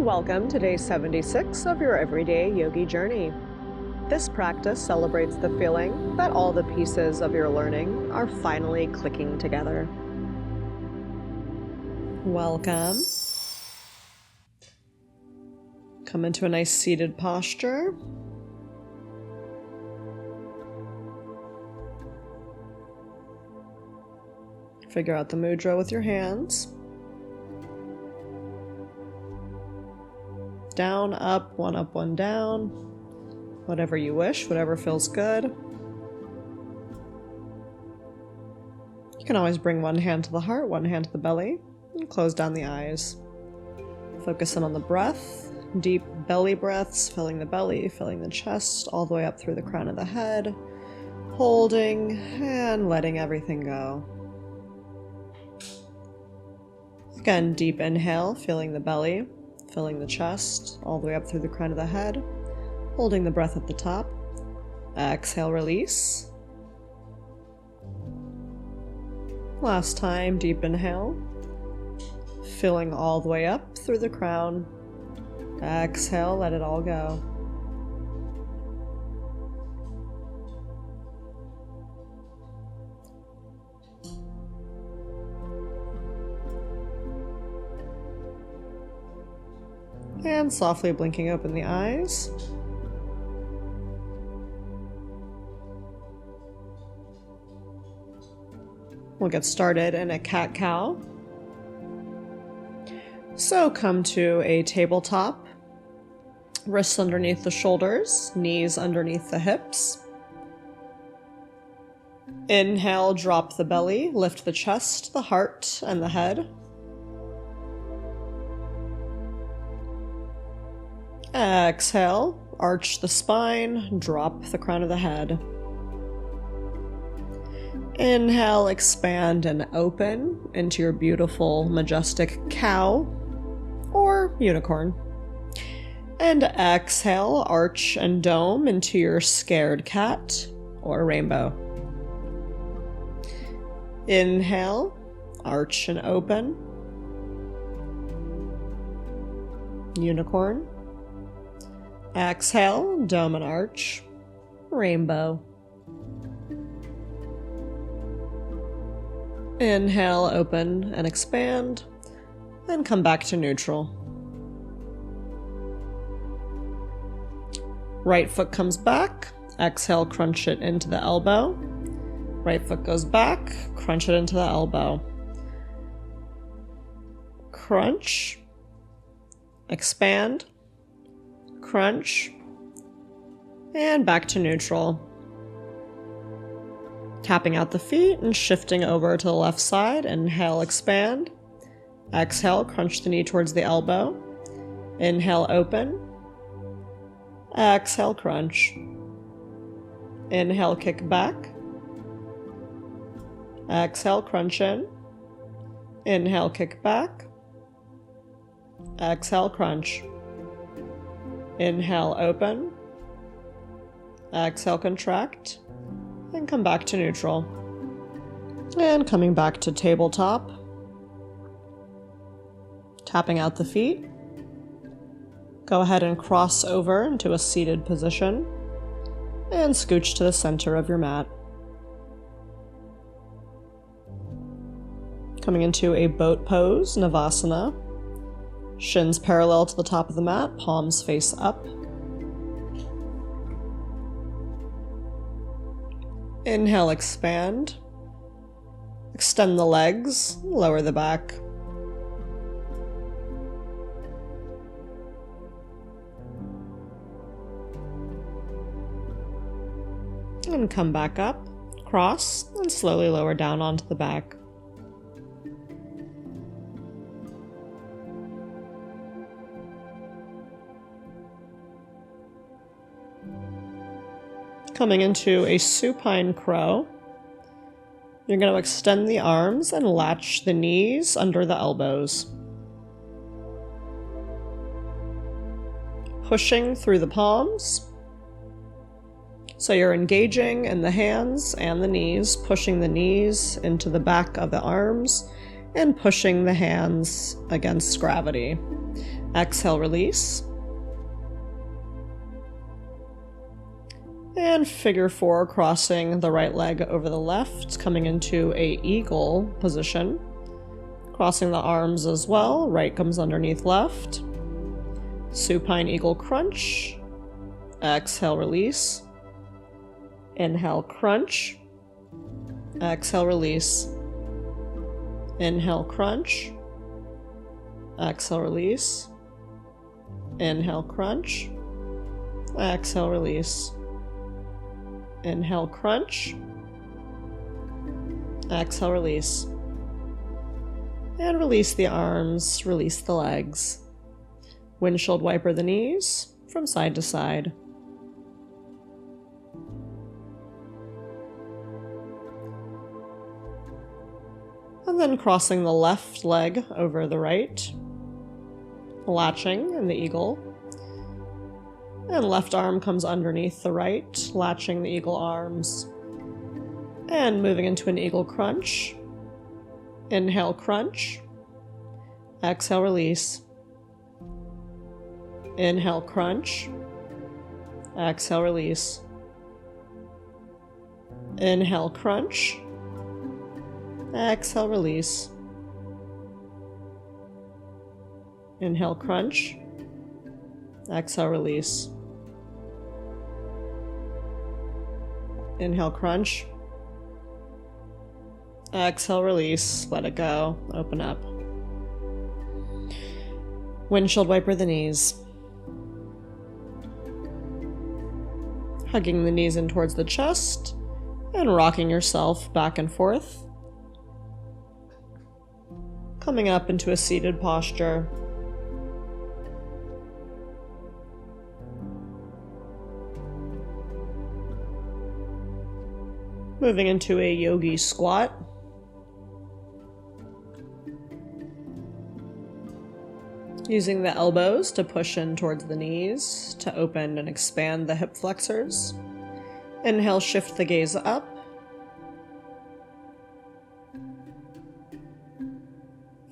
Welcome to day 76 of your everyday yogi journey. This practice celebrates the feeling that all the pieces of your learning are finally clicking together. Welcome. Come into a nice seated posture. Figure out the mudra with your hands. Down, up, one down. Whatever you wish, whatever feels good. You can always bring one hand to the heart, one hand to the belly, and close down the eyes. Focus in on the breath, deep belly breaths, filling the belly, filling the chest, all the way up through the crown of the head, holding and letting everything go. Again, deep inhale, feeling the belly, filling the chest, all the way up through the crown of the head, holding the breath at the top. Exhale, release. Last time, deep inhale, filling all the way up through the crown. Exhale, let it all go. And softly blinking open the eyes. We'll get started in a cat-cow. So come to a tabletop. Wrists underneath the shoulders, knees underneath the hips. Inhale, drop the belly, lift the chest, the heart, and the head. Exhale, arch the spine, drop the crown of the head. Inhale, expand and open into your beautiful, majestic cow or unicorn. And exhale, arch and dome into your scared cat or rainbow. Inhale, arch and open. Unicorn. Exhale, dome and arch, rainbow. Inhale, open and expand, and come back to neutral. Right foot comes back, exhale, crunch it into the elbow. Right foot goes back, crunch it into the elbow. Crunch, expand, crunch, and back to neutral. Tapping out the feet and shifting over to the left side. Inhale, expand. Exhale, crunch the knee towards the elbow. Inhale, open. Exhale, crunch. Inhale, kick back. Exhale, crunch in. Inhale, kick back. Exhale, crunch. Inhale, open. Exhale, contract. And come back to neutral. And coming back to tabletop. Tapping out the feet. Go ahead and cross over into a seated position. And scooch to the center of your mat. Coming into a boat pose, Navasana. Shins parallel to the top of the mat, palms face up. Inhale, expand. Extend the legs, lower the back. And come back up, cross, and slowly lower down onto the back. Coming into a supine crow, you're going to extend the arms and latch the knees under the elbows. Pushing through the palms. So you're engaging in the hands and the knees, pushing the knees into the back of the arms and pushing the hands against gravity. Exhale, release. And figure 4, crossing the right leg over the left, coming into a eagle position. Crossing the arms as well, right comes underneath left. Supine eagle crunch. Exhale, release. Inhale, crunch. Exhale, release. Inhale, crunch. Exhale, release. Inhale, crunch. Exhale, release. Inhale, crunch. Exhale, release. And release the arms, release the legs. Windshield wiper the knees from side to side. And then crossing the left leg over the right, latching in the eagle. And left arm comes underneath the right, latching the eagle arms. And moving into an eagle crunch. Inhale, crunch. Exhale, release. Inhale, crunch. Exhale, release. Inhale, crunch. Exhale, release. Inhale, crunch. Exhale, release. Inhale, crunch. Exhale, release. Let it go. Open up. Windshield wiper the knees. Hugging the knees in towards the chest and rocking yourself back and forth. Coming up into a seated posture. Moving into a yogi squat. Using the elbows to push in towards the knees to open and expand the hip flexors. Inhale, shift the gaze up.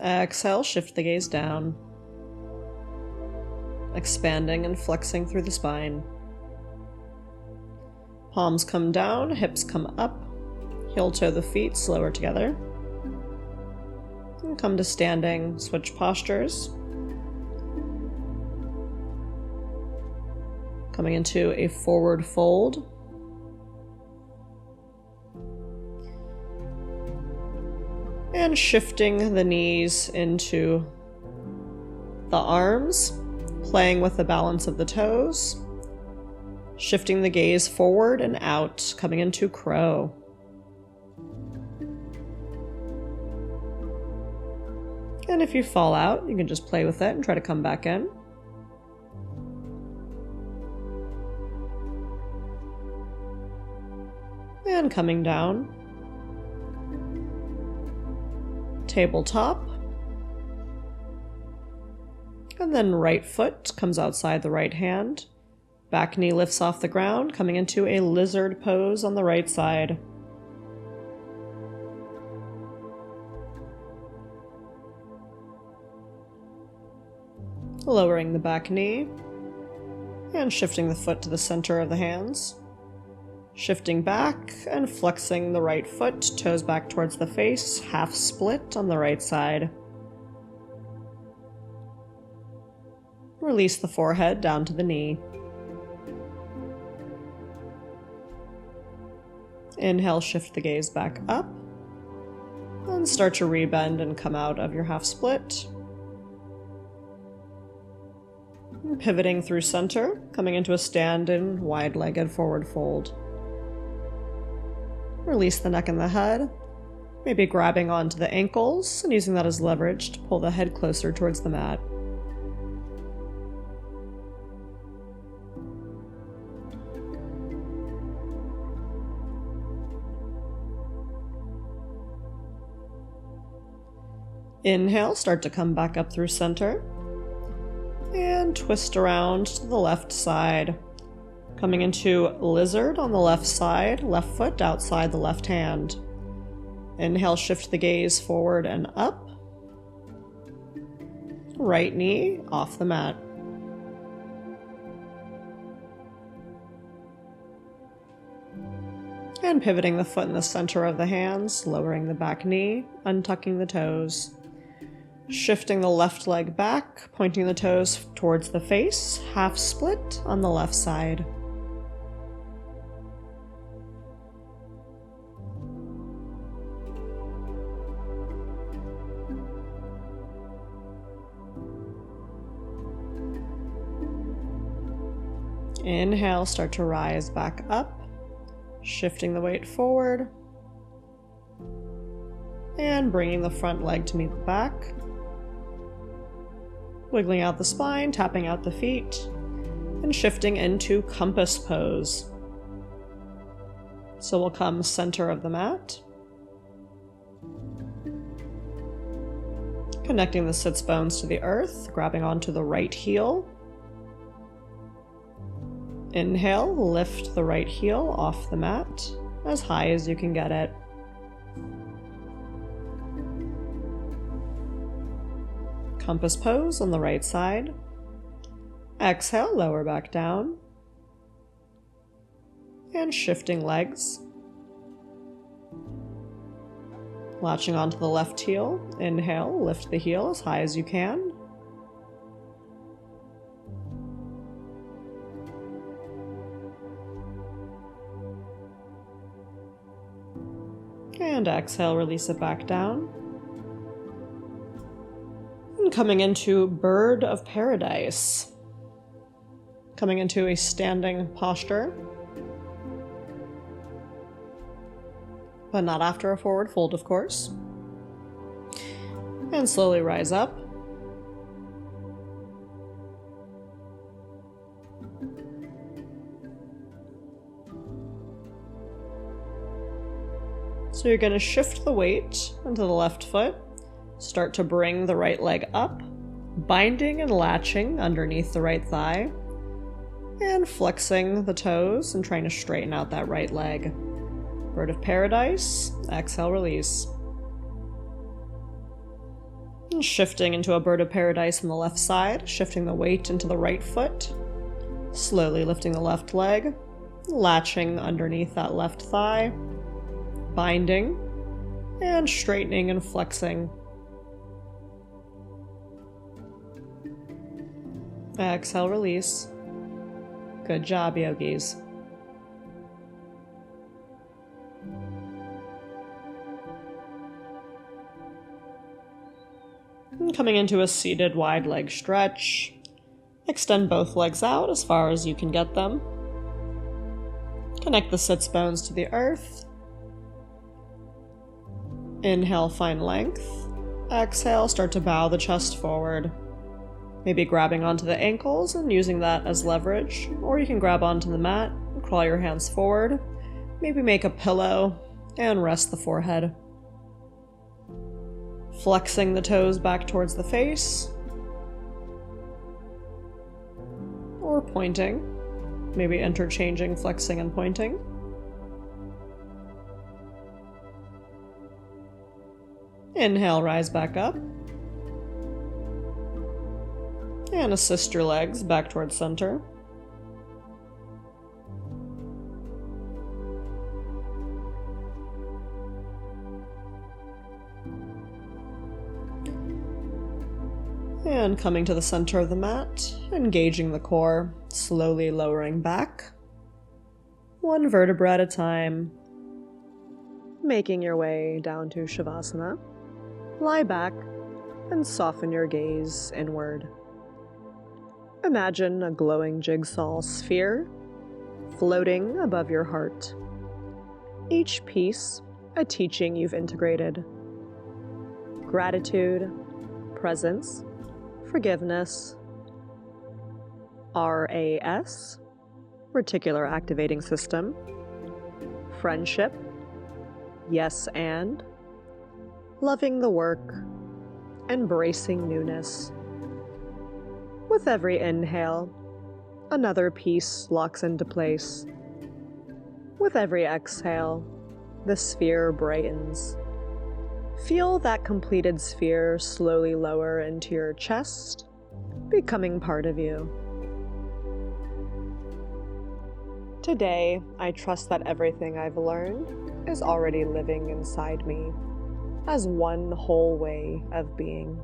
Exhale, shift the gaze down. Expanding and flexing through the spine. Palms come down, hips come up. Heel toe the feet slower together. And come to standing, switch postures. Coming into a forward fold. And shifting the knees into the arms, playing with the balance of the toes. Shifting the gaze forward and out, coming into crow. And if you fall out, you can just play with it and try to come back in. And coming down. Tabletop. And then right foot comes outside the right hand. Back knee lifts off the ground, coming into a lizard pose on the right side. Lowering the back knee and shifting the foot to the center of the hands. Shifting back and flexing the right foot, toes back towards the face, half split on the right side. Release the forehead down to the knee. Inhale, shift the gaze back up. And start to rebend and come out of your half split. And pivoting through center, coming into a stand-in, wide-legged forward fold. Release the neck and the head, maybe grabbing onto the ankles and using that as leverage to pull the head closer towards the mat. Inhale, start to come back up through center. And twist around to the left side. Coming into lizard on the left side, left foot outside the left hand. Inhale, shift the gaze forward and up. right knee off the mat. And pivoting the foot in the center of the hands, lowering the back knee, untucking the toes. Shifting the left leg back, pointing the toes towards the face, half split on the left side. Inhale, start to rise back up, shifting the weight forward, and bringing the front leg to meet the back. Wiggling out the spine, tapping out the feet, and shifting into compass pose. So we'll come center of the mat. Connecting the sits bones to the earth, grabbing onto the right heel. Inhale, lift the right heel off the mat as high as you can get it. Compass pose on the right side. Exhale, lower back down. And shifting legs. Latching onto the left heel. Inhale, lift the heel as high as you can. And exhale, release it back down. And coming into Bird of Paradise. Coming into a standing posture. But not after a forward fold, of course. And slowly rise up. So you're going to shift the weight into the left foot, start to bring the right leg up, binding and latching underneath the right thigh, and flexing the toes and trying to straighten out that right leg. Bird of Paradise, exhale, release. And shifting into a Bird of Paradise on the left side, shifting the weight into the right foot, slowly lifting the left leg, latching underneath that left thigh, binding, and straightening and flexing. Exhale, release. Good job, yogis. And coming into a seated wide leg stretch. Extend both legs out as far as you can get them. Connect the sits bones to the earth. Inhale, find length. Exhale, start to bow the chest forward. Maybe grabbing onto the ankles and using that as leverage, or you can grab onto the mat, crawl your hands forward, maybe make a pillow, and rest the forehead. Flexing the toes back towards the face, or pointing, maybe interchanging flexing and pointing. Inhale, rise back up. And assist your legs back towards center. And coming to the center of the mat, engaging the core, slowly lowering back. One vertebra at a time. Making your way down to Shavasana. Lie back and soften your gaze inward. Imagine a glowing jigsaw sphere floating above your heart. Each piece a teaching you've integrated. Gratitude, presence, forgiveness, RAS, reticular activating system, friendship, yes and, loving the work, embracing newness. With every inhale, another piece locks into place. With every exhale, the sphere brightens, Feel that completed sphere slowly lower into your chest, becoming part of you. Today, I trust that everything I've learned is already living inside me as one whole way of being.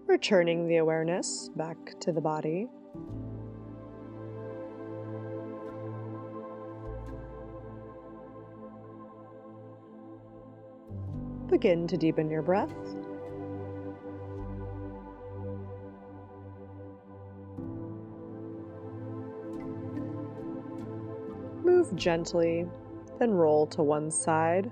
Returning the awareness back to the body. Begin to deepen your breath. Move gently, then roll to one side.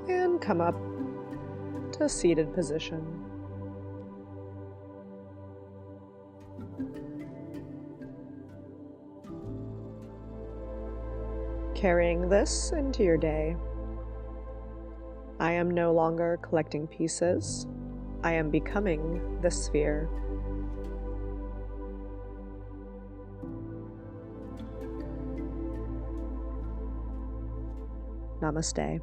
And come up to seated position. Carrying this into your day. I am no longer collecting pieces. I am becoming the sphere. Namaste.